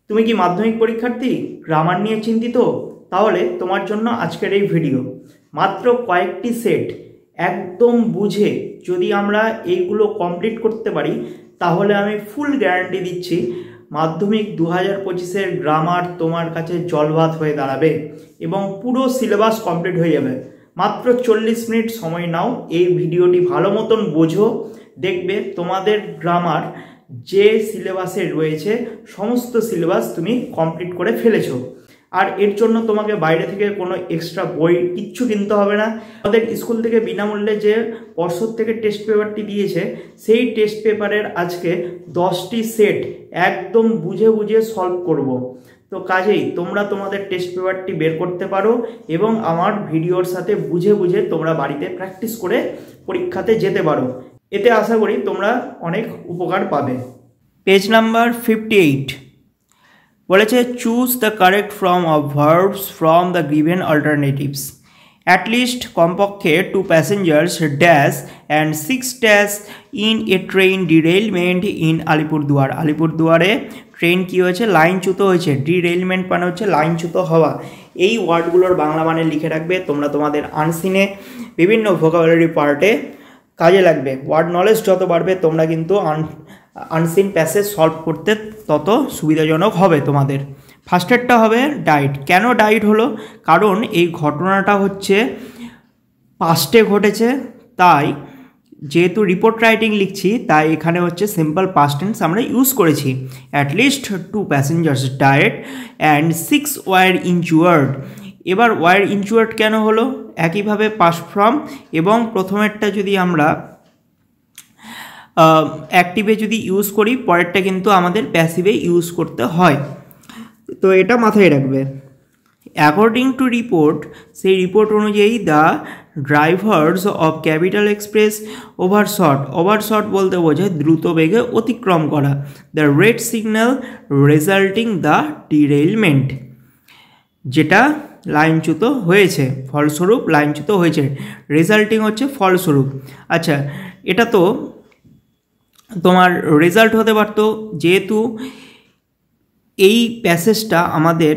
তুমি কি মাধ্যমিক পরীক্ষার্থী, গ্রামার নিয়ে চিন্তিত? তাহলে তোমার জন্য আজকের এই ভিডিও। মাত্র কয়েকটি সেট একদম বুঝে যদি আমরা এইগুলো কমপ্লিট করতে পারি, তাহলে আমি ফুল গ্যারান্টি দিচ্ছি মাধ্যমিক 2025-এর গ্রামার তোমার কাছে জলভাত হয়ে দাঁড়াবে এবং পুরো সিলেবাস কমপ্লিট হয়ে যাবে। মাত্র 40 মিনিট সময় নাও, এই ভিডিওটি ভালো মতন বোঝো, দেখবে তোমাদের গ্রামার যে সিলেবাসে রয়েছে সমস্ত সিলেবাস তুমি কমপ্লিট করে ফেলেছো। আর এর জন্য তোমাকে বাইরে থেকে কোনো এক্সট্রা বই কিচ্ছু কিনতে হবে না। আমাদের স্কুল থেকে বিনামূল্যে যে পর্ষদ থেকে টেস্ট পেপারটি দিয়েছে, সেই টেস্ট পেপারের আজকে 10টি সেট একদম বুঝে বুঝে সলভ করব। তো কাজেই তোমরা তোমাদের টেস্ট পেপারটি বের করতে পারো এবং আমার ভিডিওর সাথে বুঝে বুঝে তোমরা বাড়িতে প্র্যাকটিস করে পরীক্ষাতে যেতে পারো। এতে আশা করি তোমরা অনেক উপকার পাবে। পেজ নাম্বার 58 বলেছে, choose the correct form of verbs from the given alternatives. At least কমপক্ষে 2 passengers dash and 6 dash in a train derailment in Alipurduar. আলিপুরদুয়ারে ট্রেন কী হয়েছে? লাইনচ্যুত হয়েছে। ডিরেইলমেন্ট মানে হচ্ছে লাইনচ্যুত হওয়া। এই ওয়ার্ডগুলোর বাংলা মানে লিখে রাখবে, তোমরা তোমাদের আনসিনে বিভিন্ন ভোকাবুলারি পার্টে কাজে লাগবে। ওয়ার্ড নলেজ যত বাড়বে তোমরা কিন্তু আনসিন প্যাসেজ সলভ করতে তত সুবিধাজনক হবে তোমাদের। ফার্স্টেরটা হবে ডাইট। কেন ডাইট হলো? কারণ এই ঘটনাটা হচ্ছে পাস্টে ঘটেছে, তাই যেহেতু রিপোর্ট রাইটিং লিখছি তাই এখানে হচ্ছে সিম্পল পাস্ট টেন্স আমরা ইউজ করেছি। At least 2 passengers died and 6 were injured. এবার ওয়ার ইনজুয়ার্ড কেন হলো? একইভাবে পাস্ট ফর্ম এবং প্রথমেরটা যদি আমরা অ্যাক্টিভে যদি ইউজ করি, পরেরটা কিন্তু আমাদের প্যাসিভে ইউজ করতে হয়। তো এটা মাথায় রাখবে। অ্যাকর্ডিং টু রিপোর্ট, সেই রিপোর্ট অনুযায়ী the drivers of capital express overshot. Overshot বলতে বোঝায় দ্রুত বেগে অতিক্রম করা। The red signal resulting the derailment, যেটা লাইনচ্যুত হয়েছে, ফলস্বরূপ লাইনচ্যুত হয়েছে। রেজাল্টিং হচ্ছে ফলস্বরূপ। আচ্ছা, এটা তো তোমার রেজাল্ট হতে পারতো, যেহেতু এই প্যাসেজটা আমাদের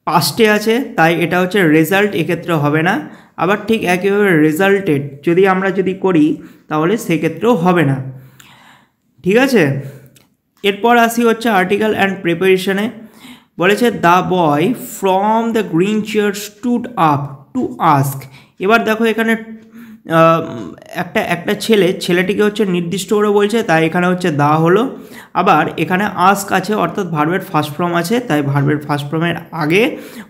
পাস্টে আছে তাই এটা হচ্ছে রেজাল্ট, এক্ষেত্রে হবে না। আবার ঠিক একইভাবে রেজাল্টেড যদি করি তাহলে সেক্ষেত্রেও হবে না। ঠিক আছে, এরপর আসি হচ্ছে আর্টিকেল অ্যান্ড প্রিপারেশনে। বলেছে the boy from the green chair stood up to ask. এবার দেখো এখানে একটা ছেলেটিকে হচ্ছে নির্দিষ্ট করে বলছে, তাই এখানে হচ্ছে দা হলো। আবার এখানে আস্ক আছে, অর্থাৎ ভার্বের ফার্স্ট ফর্ম আছে, তাই ভার্বের ফার্স্ট ফর্মের আগে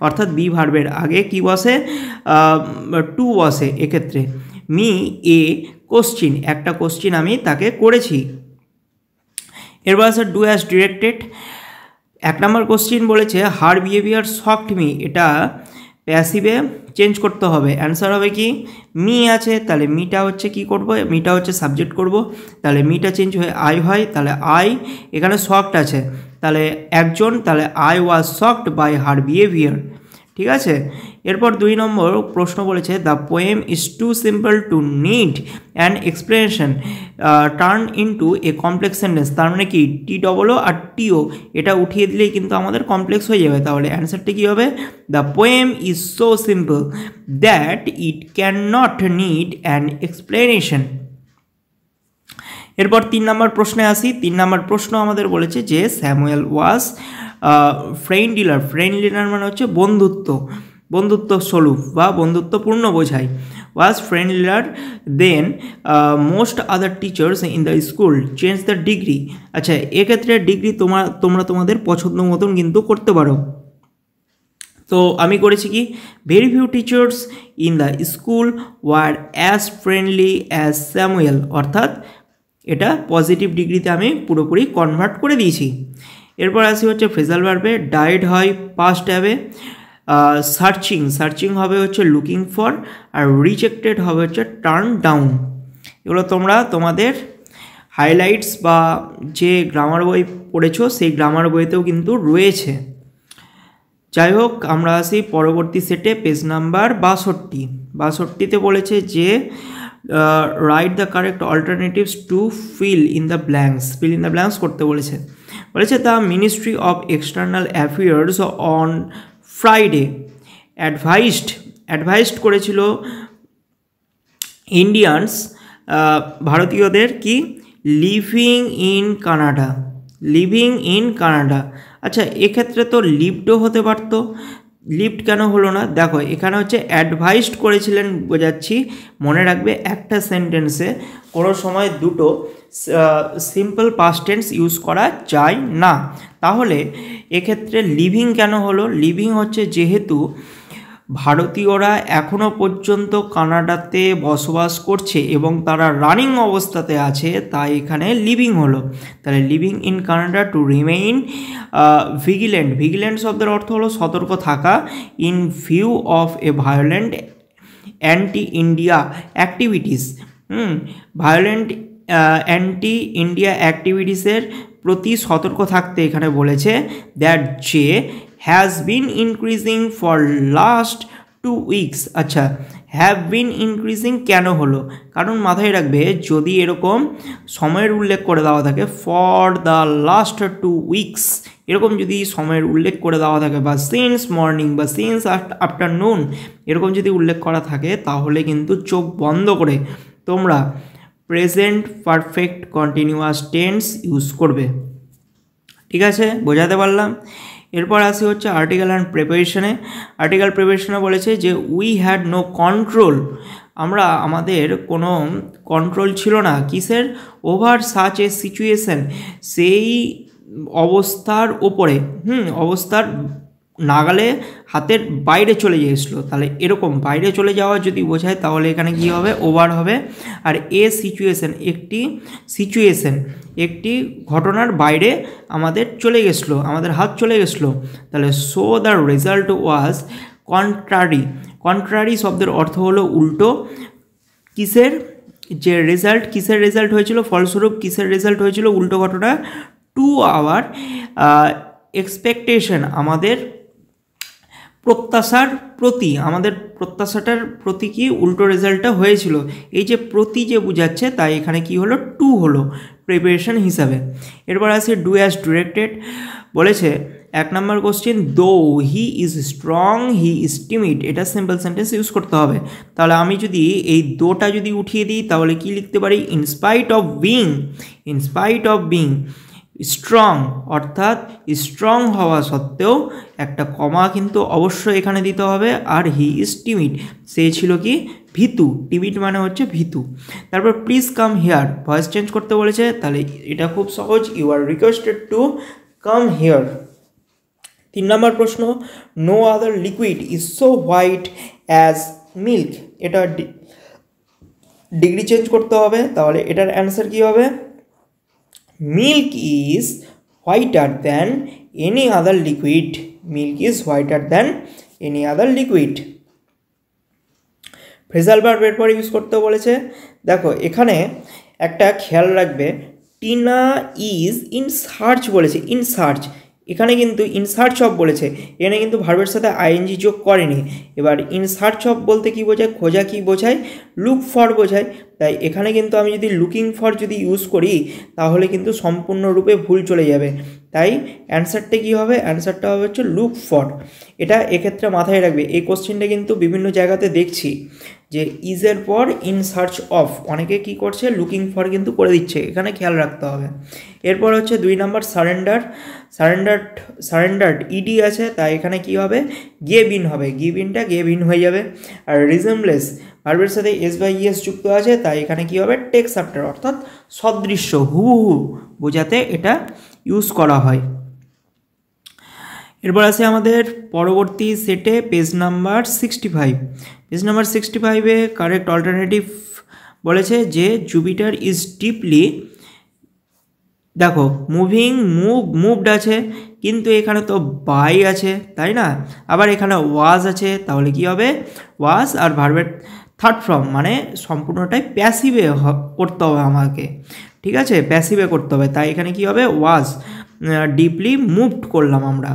অর্থাৎ বি ভার্বের আগে কি বসে? টু বসে। এক্ষেত্রে মি এ কোশ্চিন, একটা কোশ্চিন আমি তাকে করেছি। এরপর আছে do as directed. 1 number question বলেছে হার বিহেভিয়ার শকড মি, এটা প্যাসিভে চেঞ্জ করতে হবে। অ্যান্সার হবে কি? মি আছে, তাহলে মিটা হচ্ছে কি করব? মিটা হচ্ছে সাবজেক্ট করব, তাহলে মিটা চেঞ্জ হয়ে আই হয়, তাহলে আই। এখানে শকড আছে, তাহলে একজন, তাহলে I was shocked by her behaviour. ঠিক আছে, এরপর 2 নম্বর প্রশ্ন বলেছে the poem is too simple to need an explanation turn into a complex sentence. তার মানে কি? টি-ডবল-ও আর টিও এটা উঠিয়ে দিলেই কিন্তু আমাদের কমপ্লেক্স হয়ে যাবে। তাহলে অ্যান্সারটি কী হবে? The poem is so simple that it can not need an explanation. এরপর 3 নম্বর প্রশ্নে আসি। 3 নম্বর প্রশ্ন আমাদের বলেছে যে স্যামুয়েল ওয়াজ ফ্রেন্ডলিয়ার। ফ্রেন্ডলিয়ার মানে হচ্ছে বন্ধুত্ব স্বরূপ বা বন্ধুত্বপূর্ণ বোঝায়। Was friendlier than most other teachers in the school change the degree. আচ্ছা, এক্ষেত্রে ডিগ্রি তোমরা তোমাদের পছন্দ মতন কিন্তু করতে পারো। তো আমি করেছি কি? Very few teachers in the school were as friendly as Samuel, অর্থাৎ এটা পজিটিভ ডিগ্রিতে আমি পুরোপুরি কনভার্ট করে দিয়েছি। এরপর আসি হচ্ছে ফ্রেজাল ভার্বে। ডাইড হয় পাস্ট হবে। সার্চিং হবে হচ্ছে লুকিং ফর, আর রিজেক্টেড হবে হচ্ছে টার্ন ডাউন। এগুলো তোমরা তোমাদের হাইলাইটস বা যে গ্রামার বই পড়েছো সেই গ্রামার বইতেও কিন্তু রয়েছে। যাই হোক, আমরা আসি পরবর্তী সেটে, পেজ নাম্বার 62। 62তে বলেছে যে write the correct alternatives to feel in the blanks করতে বলেছে। The ministry of external affairs on Friday advised করেছিল ইন্ডিয়ানস ভারতীয়দের কি লিভিং ইন কানাডা। আচ্ছা, এক্ষেত্রে তো লিভডও হতে পারতো, লিফট কেন হলো না? দেখো এখানে হচ্ছে অ্যাডভাইসড করেছিলেন বোঝাচ্ছি, মনে রাখবে একটা সেন্টেন্সে কোনো সময় দুটো সিম্পল পাস্ট টেন্স ইউজ করা যায় না। তাহলে এক্ষেত্রে লিভিং কেন হলো? লিভিং হচ্ছে যেহেতু ভারতীয়রা এখনও পর্যন্ত কানাডাতে বসবাস করছে এবং তারা রানিং অবস্থাতে আছে, তাই এখানে লিভিং হলো। তাহলে living in Canada to remain vigilant শব্দের অর্থ হলো সতর্ক থাকা, in view of a violent anti India activities. Anti India অ্যাক্টিভিটিসের প্রতি সতর্ক থাকতে এখানে বলেছে দ্যাট যে has been increasing for last 2 weeks। আচ্ছা, হ্যাভ বিন ইনক্রিজিং কেন হলো? কারণ মাথায় রাখবে যদি এরকম সময়ের উল্লেখ করে দেওয়া থাকে ফর দ্য লাস্ট 2 weeks, এরকম যদি সময়ের উল্লেখ করে দেওয়া থাকে বা সিন্স মর্নিং বা সিন্স আফটারনুন এরকম যদি উল্লেখ করা থাকে, তাহলে কিন্তু চোখ বন্ধ করে তোমরা present perfect continuous tense use করবে। ঠিক আছে, বোঝাতে পারলাম? এরপর আসি হচ্ছে আর্টিকেল অ্যান্ড প্রিপারেশনে বলেছে যে উই হ্যাড নো কন্ট্রোল, আমাদের কোনো কন্ট্রোল ছিল না কিসের? ওভার সাচ এ সিচুয়েশন, সেই অবস্থার ওপরে, অবস্থার নাগালে হাতের বাইরে চলে গিয়েছিলো। তাহলে এরকম বাইরে চলে যাওয়া যদি বোঝায় তাহলে এখানে কি হবে? ওভার হবে। আর এ সিচুয়েশন, একটি ঘটনার বাইরে আমাদের চলে গেছিলো, আমাদের হাত চলে গেছিলো। তাহলে so the result was contrary শব্দের অর্থ হলো উল্টো। কিসের রেজাল্ট হয়েছিল? ফলস্বরূপ কিসের রেজাল্ট হয়েছিল? উল্টো ঘটনা। টু আওয়ার এক্সপেকটেশন, আমাদের প্রত্যাশাটার প্রতি কি উল্টো রেজাল্টটা হয়েছিল। এই যে প্রতি যে বোঝাচ্ছে, তাই এখানে কি হলো? টু হলো প্রিপারেশন হিসাবে। এরপর আসে ডু অ্যাজ ডিরেক্টেড বলেছে 1 নম্বর কোশ্চেন, দো he is strong he is timid, এটা সিম্পল সেন্টেন্স ইউজ করতে হবে। তাহলে আমি যদি এই দোটা যদি উঠিয়ে দিই তাহলে কি লিখতে পারি? ইনস্পাইট অফ বিং স্ট্রং, অর্থাৎ স্ট্রং হওয়া সত্ত্বেও একটা কমা কিন্তু অবশ্যই এখানে দিতে হবে। আর হি ইজ টিমিড, সে ছিল কি? ভীতু। টিমিড মানে হচ্ছে ভীতু। তারপর please come here, voice change করতে বলেছে। তাহলে এটা খুব সহজ, you are requested to come here. 3 নম্বর প্রশ্ন, no other liquid is so white as milk, এটা ডিগ্রি চেঞ্জ করতে হবে। তাহলে এটার অ্যান্সার কি হবে? Milk is whiter than any other liquid. Phrasal verb এরপর ইউজ করতে বলেছে। দেখো এখানে একটা খেয়াল রাখবে, টিনা ইজ ইন সার্চ বলেছে, ইন সার্চ, এখানে কিন্তু ইন সার্চ অফ বলেছে, এখানে কিন্তু ভার্বের সাথে আইএনজি যোগ করেনি। এবার ইন সার্চ অফ বলতে কি বোঝায়? খোঁজা কি বোঝায়? লুক ফর বোঝায়। তাই এখানে কিন্তু আমি যদি লুকিং ফর যদি ইউজ করি তাহলে কিন্তু সম্পূর্ণরূপে ভুল চলে যাবে। তাই অ্যান্সারটা কী হবে? অ্যান্সারটা হবে হচ্ছে লুক ফর। এটা এক্ষেত্রে মাথায় রাখবে। এই কোশ্চেনটা কিন্তু বিভিন্ন জায়গাতে দেখছি যে ইজের পর ইন সার্চ অফ অনেকে কি করছে? লুকিং ফর কিন্তু করে দিচ্ছে, এখানে খেয়াল রাখতে হবে। এরপর হচ্ছে 2 নম্বর সারেন্ডার্ড ইডি আছে, তাই এখানে কি হবে? গেভ ইন হবে, গেভ ইন হয়ে যাবে। আর রিজেমলেস ভার্বের সাথে এস বাই ইএস যুক্ত আছে, তাই এখানে কি হবে? টেক্স আফটার, অর্থাৎ সদৃশ্য, হুবহু বোঝাতে এটা ইউজ করা হয়। এরপর আছে আমাদের পরবর্তী সেটে পেজ নাম্বার 65-এ কারেক্ট অল্টারনেটিভ বলেছে যে জুপিটার ইজ ডিপলি, দেখো মুভড আছে, কিন্তু এখানে তো বাই আছে, তাই না? আবার এখানে ওয়াজ আছে, তাহলে কি হবে? ওয়াজ আর ভার্বের থার্ড ফর্ম, মানে সম্পূর্ণটাই প্যাসিভে করতে হবে আমাকে, ঠিক আছে? প্যাসিভে করতে হবে, তাই এখানে কি হবে? ওয়াজ ডিপলি মুভড করলাম আমরা।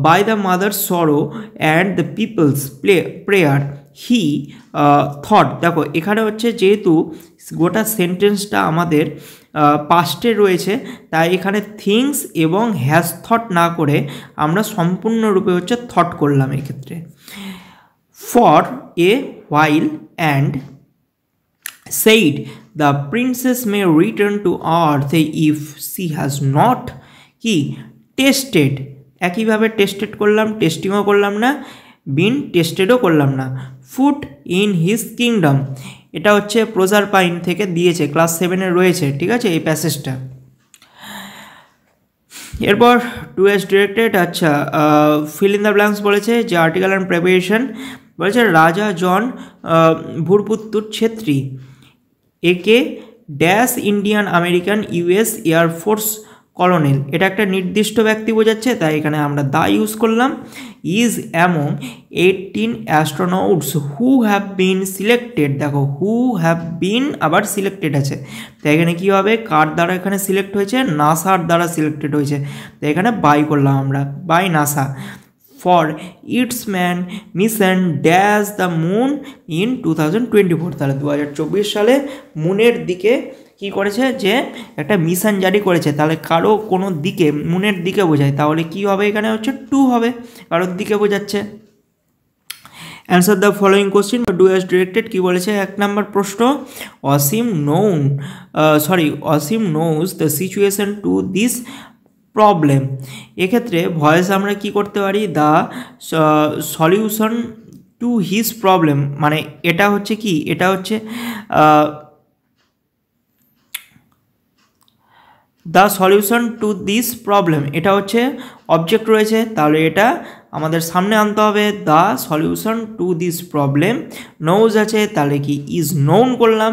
By the mother sorrow and the people's prayer he thought, দেখো এখানে হচ্ছে যেহেতু গোটা সেন্টেন্সটা আমাদের পাস্টে রয়েছে, তাই এখানে থিংস এবং হ্যাজ থট না করে আমরা সম্পূর্ণরূপে হচ্ছে থট করলাম এক্ষেত্রে। For a while and said the princess may return to earth if she has not কি টেস্টেড, একইভাবে টেস্টেড করলাম, টেস্টিংও করলাম না, বিন টেস্টেডও করলাম না, ফুড ইন হিজ কিংডম, এটা হচ্ছে প্রোজারপাইন থেকে দিয়েছে, ক্লাস 7-এ রয়েছে, ঠিক আছে এই প্যাসেজটা। এরপর টু এস ডিরেক্টেড, আচ্ছা ফিল ইন দ্য ব্ল্যাঙ্কস বলেছে যে আর্টিকেল অ্যান্ড প্রিপারেশন বলেছে রাজা জন ভূরপুত্তুর ছেত্রী একে dash Indian American US air force colonel, এটা একটা নির্দিষ্ট ব্যক্তি বোঝাচ্ছে, তাই এখানে আমরা দা ইউজ করলাম। Is among 18 astronauts who have been selected, দেখো হু হ্যাভ বিন আবার সিলেক্টেড আছে, তাই এখানে কী হবে, কার দ্বারা এখানে সিলেক্ট হয়েছে, নাসার দ্বারা সিলেক্টেড হয়েছে, তাই এখানে বাই করলাম আমরা, by NASA. For its man mission dash the moon in 2024, তাহলে 2024 সালে মুনের দিকে কি করেছে, যে একটা মিশন জারি করেছে, তাহলে কারো কোনো দিকে, মুনের দিকে বোঝায়, তাহলে কি হবে, এখানে হচ্ছে টু হবে, কারোর দিকে বোঝাচ্ছে। অ্যান্সার দ্য ফলোয়িং কোশ্চিন বা ডু অ্যাজ ডিরেক্টেড, কী বলেছে, 1 নম্বর প্রশ্ন, Ashim knows the situation to this problem, এক্ষেত্রে ভয়েস আমরা কি করতে পারি, the solution to his problem, মানে এটা হচ্ছে কি, এটা হচ্ছে the solution to this problem, এটা হচ্ছে অবজেক্ট রয়েছে, তাহলে এটা আমাদের সামনে আনতে হবে, the solution to this problem. নোজ আছে, তাহলে কি ইজ নোন করলাম,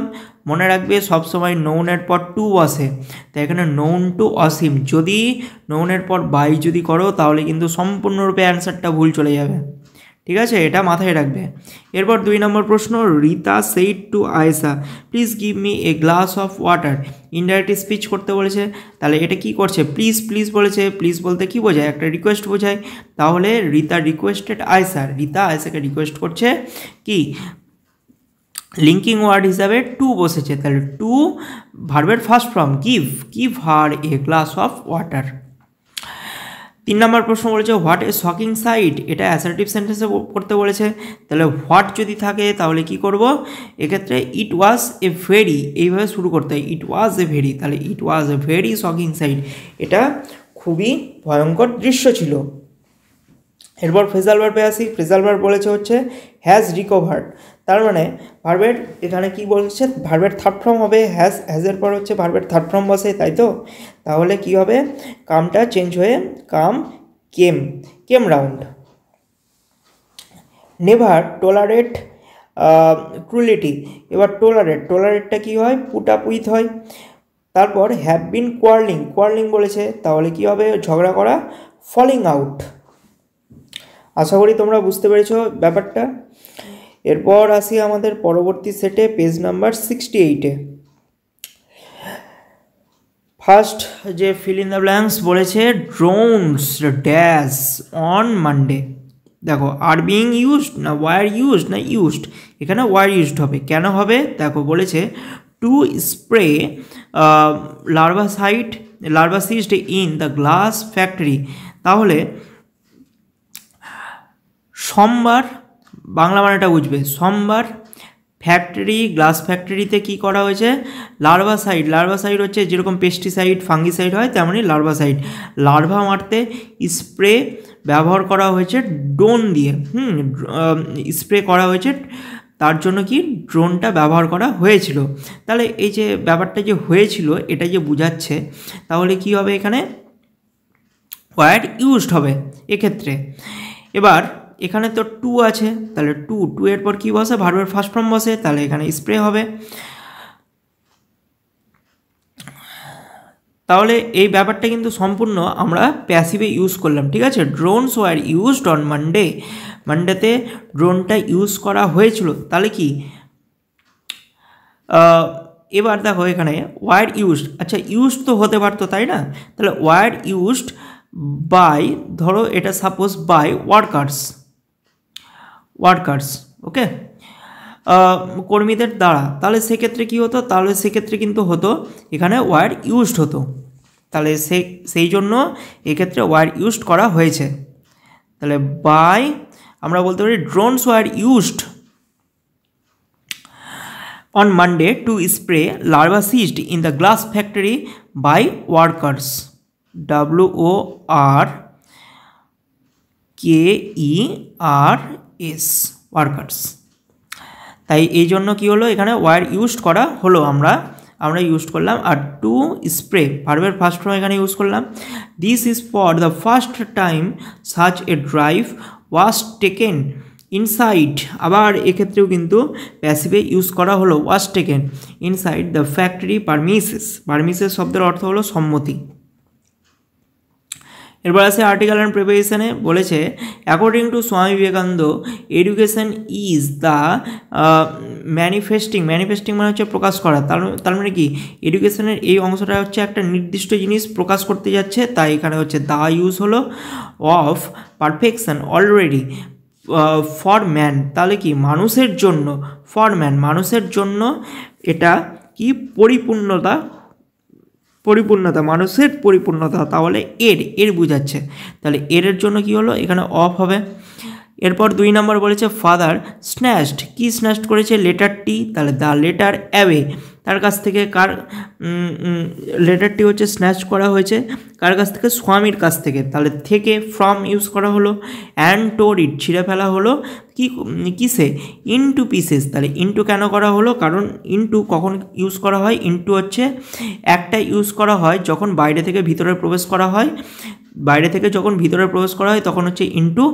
মনে রাখবে সবসময় নোনের পর টু বসে, তাই এখানে নোন টু অসীম, যদি নোনের পর বাই যদি করো তাহলে কিন্তু সম্পূর্ণরূপে অ্যান্সারটা ভুল চলে যাবে, ঠিক আছে, এটা মাথায় রাখবে। এরপর 2 নম্বর প্রশ্ন, Rita said to Ayesha please give me a glass of water, indirect speech করতে বলেছে, তাহলে এটা কি করছে, প্লিজ প্লিজ বলেছে, প্লিজ বলতে কি বোঝায়, একটা রিকোয়েস্ট বোঝায়, তাহলে রীতা রিকোয়েস্টেড আয়েশা, রীতা আয়েশাকে রিকোয়েস্ট করছে কি, লিঙ্কিং ওয়ার্ড হিসাবে টু বসেছে, তাহলে টু ভার্বের first form, give her a glass of water. 3 নম্বর প্রশ্ন বলেছে হোয়াট এ শকিং সাইট, এটা অ্যাসার্টিভ সেন্টেন্সে করতে বলেছে, তাহলে হোয়াট যদি থাকে তাহলে কি করব, এক্ষেত্রে ইট ওয়াজ এ ভেরি, এইভাবে শুরু করতে হয়, ইট ওয়াজ এ ভেরি, তাহলে it was a very shocking site, এটা খুবই ভয়ঙ্কর দৃশ্য ছিল। এরপর ফ্রেজাল ভার্বে আসি, ফ্রেজাল ভার্ব বলেছে হচ্ছে হ্যাজ রিকভার্ড, তার মানে ভার্বের এখানে কি বলছে, ভার্বের থার্ড ফর্ম হবে, হ্যাজের পর হচ্ছে ভার্বের থার্ড ফর্ম বসে, তাই তো, তাহলে কি হবে, কামটা চেঞ্জ হয়ে কেম রাউন্ড। নেভার টলারেট ক্রুয়েলিটি, এবার টোলারেটটা কি হয়, পুট আপ উইথ হয়, তারপর হ্যাভ বিন কোয়ার্লিং বলেছে, তাহলে কি হবে, ঝগড়া করা, ফলিং আউট। আশা করি তোমরা বুঝতে পেরেছো ব্যাপারটা। এরপর আসি আমাদের পরবর্তী সেটে, পেজ নাম্বার 68-এ। ফার্স্ট যে ফিল ইন দ্য ব্ল্যাঙ্কস বলেছে ড্রোনস ড্যাশ অন মানডে, দেখো আর বিং ইউজড না ওয়ার ইউজড না ইউজড, এখানে ওয়ার ইউজড হবে, কেন হবে, দেখো বলেছে to spray larvicide in the glass factory, তাহলে সোমবার, বাংলা মানেটা বুঝবে, সোমবার গ্লাস ফ্যাক্টরিতে কি করা হয়েছে, লার্ভাসাইড হচ্ছে যেরকম পেস্টিসাইড ফাঙ্গিসাইড হয়, তেমনই লার্ভাসাইড, লার্ভা মারতে স্প্রে ব্যবহার করা হয়েছে ড্রোন দিয়ে, স্প্রে করা হয়েছে, তার জন্য কি ড্রোনটা ব্যবহার করা হয়েছিল, তাহলে এই যে ব্যাপারটা যে হয়েছিল এটা যে বোঝাচ্ছে, তাহলে কি হবে, এখানে ওয়ার্ড ইউজড হবে এক্ষেত্রে। এবার এখানে তো টু আছে, তাহলে টু এর পর কি বসে, ভার্বের ফার্স্ট ফর্ম বসে, তাহলে এখানে স্প্রে হবে, তাহলে এই ব্যাপারটা কিন্তু সম্পূর্ণ আমরা প্যাসিভে ইউজ করলাম, ঠিক আছে, ড্রোনস ওয়ার ইউজড অন মানডেতে ড্রোনটা ইউজ করা হয়েছিল, তাহলে কি, এবার দেখো এখানে ওয়ার ইউজড, আচ্ছা ইউজড তো হতে পারতো তাই না, তাহলে ওয়ার ইউজড বাই, ধরো এটা সাপোজ বাই ওয়ার্কার্স, ওকে, কর্মীদের দ্বারা, তাহলে সেক্ষেত্রে কী হতো, তাহলে সেক্ষেত্রে কিন্তু হতো এখানে ওয়ার ইউজড হতো, তাহলে সেই জন্য এক্ষেত্রে ওয়ার ইউজড করা হয়েছে। তাহলে বাই আমরা বলতে পারি drones were used on Monday to spray larva seeds in the glass factory by workers, WORKERS workers। তাই এই জন্য কী হলো, এখানে ওয়ার ইউজড করা হলো, আমরা ইউজ করলাম। আর টু স্প্রে ভার্বের ফার্স্ট ফর্ম এখানে ইউজ করলাম। This is for the first time such a drive was taken inside, আবার এক্ষেত্রেও কিন্তু প্যাসিভে ইউজ করা হলো was taken inside the factory premises শব্দের অর্থ হলো সম্মতি। এরপর আছে আর্টিকেল অ্যান্ড প্রিপারেশনে বলেছে according to Swami Vivekananda education is the manifesting মানে হচ্ছে প্রকাশ করা, তার মানে কি এডুকেশনের এই অংশটা হচ্ছে একটা নির্দিষ্ট জিনিস প্রকাশ করতে যাচ্ছে, তাই এখানে হচ্ছে দ্য ইউজ হলো of perfection already for man, তাহলে কি মানুষের জন্য, ফর ম্যান মানুষের জন্য এটা কি পরিপূর্ণতা মানুষের পরিপূর্ণতা, তাহলে এর বোঝাচ্ছে, তাহলে এর জন্য কি হলো এখানে অফ হবে। এরপর 2 নম্বর বলেছে ফাদার স্ন্যাচড, কি স্ন্যাচড করেছে লেটারটি, তাহলে দ্য লেটার অ্যাওয়ে, তার কাছ থেকে কার লেটারটি হচ্ছে স্ন্যাচ করা হয়েছে, কার কাছ থেকে, স্বামীর কাছ থেকে, তাহলে থেকে ফ্রম ইউজ করা হলো। অ্যান্ড টোর ইট ছিঁড়ে ফেলা হলো কিসে, ইনটু পিসেস, তাহলে ইনটু কেন করা হলো, কারণ ইনটু কখন ইউজ করা হয়, ইনটু হচ্ছে একটা ইউজ করা হয় যখন বাইরে থেকে ভিতরে প্রবেশ করা হয়, যখন ভিতরে প্রবেশ করা হয় তখন হচ্ছে ইনটু,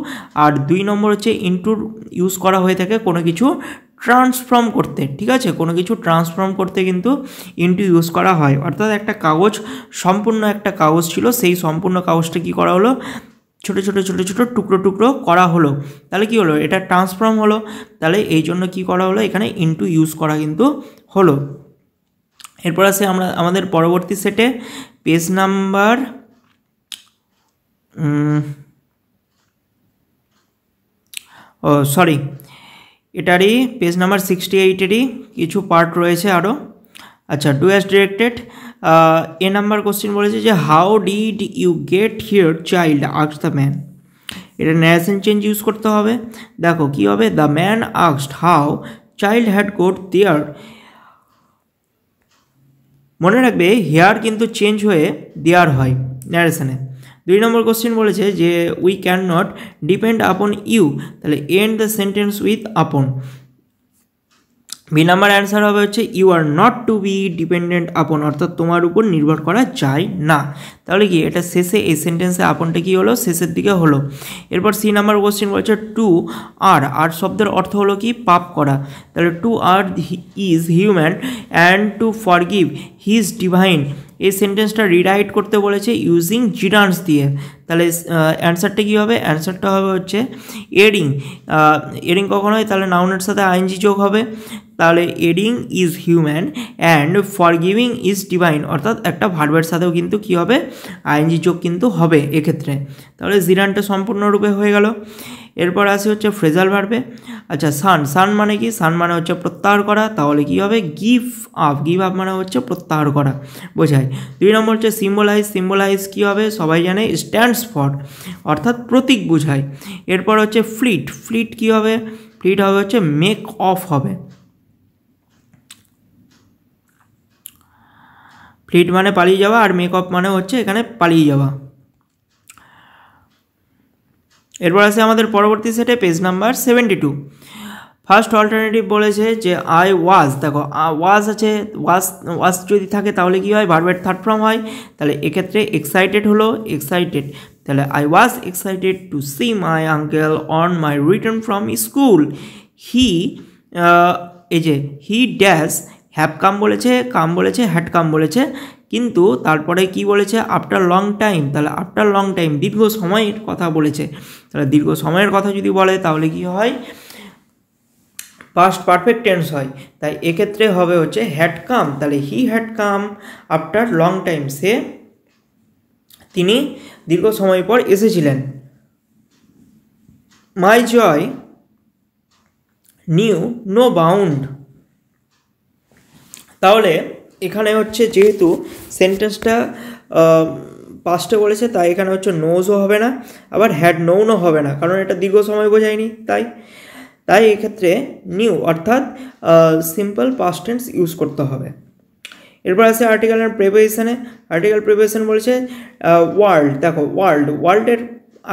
আর 2 নম্বর হচ্ছে ইনটুর ইউজ করা হয়ে থাকে কোনো কিছু ট্রান্সফর্ম করতে, ঠিক আছে, কোনো কিছু ট্রান্সফর্ম করতে কিন্তু ইনটু ইউজ করা হয়। অর্থাৎ একটা কাগজ, সম্পূর্ণ একটা কাগজ ছিল, সেই সম্পূর্ণ কাগজটা কি করা হলো, ছোটো ছোটো টুকরো করা হলো, তাহলে কি হলো, এটা ট্রান্সফর্ম হলো, তাহলে এই জন্য কি করা হলো, এখানে ইনটু ইউজ করা কিন্তু হলো। এরপর আছে আমরা আমাদের পরবর্তী সেটে পেজ নাম্বার এটারই পেজ নাম্বার 68-এরই কিছু পার্ট রয়েছে আরও। আচ্ছা, do as directed, A number question বলেছে যে how did you get here child asked the man, এটা ন্যারেশন চেঞ্জ ইউজ করতে হবে। দেখো কি হবে, the man asked how child had got there, মনে রাখবে হেয়ার কিন্তু চেঞ্জ হয়ে দেয়ার হয় ন্যারেশনে। 2 নম্বর কোশ্চেন বলেছে যে we can not depend upon you, তাহলে end the sentence with upon. B number answer হবে হচ্ছে you are not to be dependent upon, অর্থাৎ তোমার উপর নির্ভর করা যায় না, তাহলে কি এটা শেষে এই সেন্টেন্সে আপনটা কি হলো, শেষের দিকে হলো। এরপর সি নাম্বার কোশ্চেন বলছে টু আর শব্দের অর্থ হলো কি পাপ করা, তাহলে to err is human and to forgive he is divine, এই সেন্টেন্সটা রিরাইট করতে বলেছে ইউজিং জিরান্স দিয়ে, তাহলে অ্যান্সারটা কী হবে, অ্যান্সারটা হবে হচ্ছে এডিং কখন হয়, তাহলে নাউনের সাথে আইএনজি যোগ হবে, তাহলে adding is human and forgiving is divine, অর্থাৎ একটা ভার্বের সাথেও কিন্তু কী হবে, আইএনজি যোগ কিন্তু হবে এক্ষেত্রে, তাহলে জিরানটা সম্পূর্ণরূপে হয়ে গেল। এরপর আসে হচ্ছে ফ্রেজাল ভার্বে। আচ্ছা, সান মানে কি, সান মানে হচ্ছে প্রত্যাহার করা, তাহলে কি হবে গিভ আপ মানে হচ্ছে প্রত্যাহার করা বোঝায়। 2 নম্বর হচ্ছে সিম্বলাইজ কি হবে, সবাই জানে স্ট্যান্ডস ফর, অর্থাৎ প্রতীক বোঝায়। এরপর হচ্ছে ফ্লিট কি হবে, ফ্লিট হবে হচ্ছে মেক অফ হবে, ফ্লিট মানে পালিয়ে যাওয়া, আর মেক অফ মানে হচ্ছে এখানে পালিয়ে যাওয়া। এরপর আছে আমাদের পরবর্তী সেটে পেজ নাম্বার 72। ফার্স্ট অল্টারনেটিভ বলেছে যে আই ওয়াজ, দেখো ওয়াজ আছে, ওয়াজ যদি থাকে তাহলে কি হয়, ভার্বের থার্ড ফর্ম হয়, তাহলে এক্ষেত্রে এক্সাইটেড হলো, এক্সাইটেড, তাহলে I was excited to see my uncle on my return from school, he dash have come বলেছে হ্যাড কাম বলেছে, কিন্তু তারপরে কি বলেছে আফটার লং টাইম, তাহলে আফটার লং টাইম দীর্ঘ সময়ের কথা বলেছে, তাহলে দীর্ঘ সময়ের কথা যদি বলে তাহলে কি হয়, পাস্ট পারফেক্ট টেন্স হয়, তাই এক্ষেত্রে হবে হচ্ছে হ্যাড কাম, তাহলে he had come after long time, তিনি দীর্ঘ সময় পর এসেছিলেন। My joy knew no bound. তাহলে এখানে হচ্ছে যেহেতু সেন্টেন্সটা পাস্টে বলেছে তাই এখানে হচ্ছে নোজও হবে না, আবার হ্যাড নোনও হবে না, কারণ এটা দীর্ঘ সময় বোঝায়নি। তাই এক্ষেত্রে নিউ অর্থাৎ সিম্পল পাস্ট টেন্স ইউজ করতে হবে। এরপর আছে আর্টিকেল অ্যান্ড প্রিপোজিশনে। আর্টিকেল প্রিপোজিশন বলেছে ওয়ার্ল্ড। দেখো ওয়ার্ল্ডের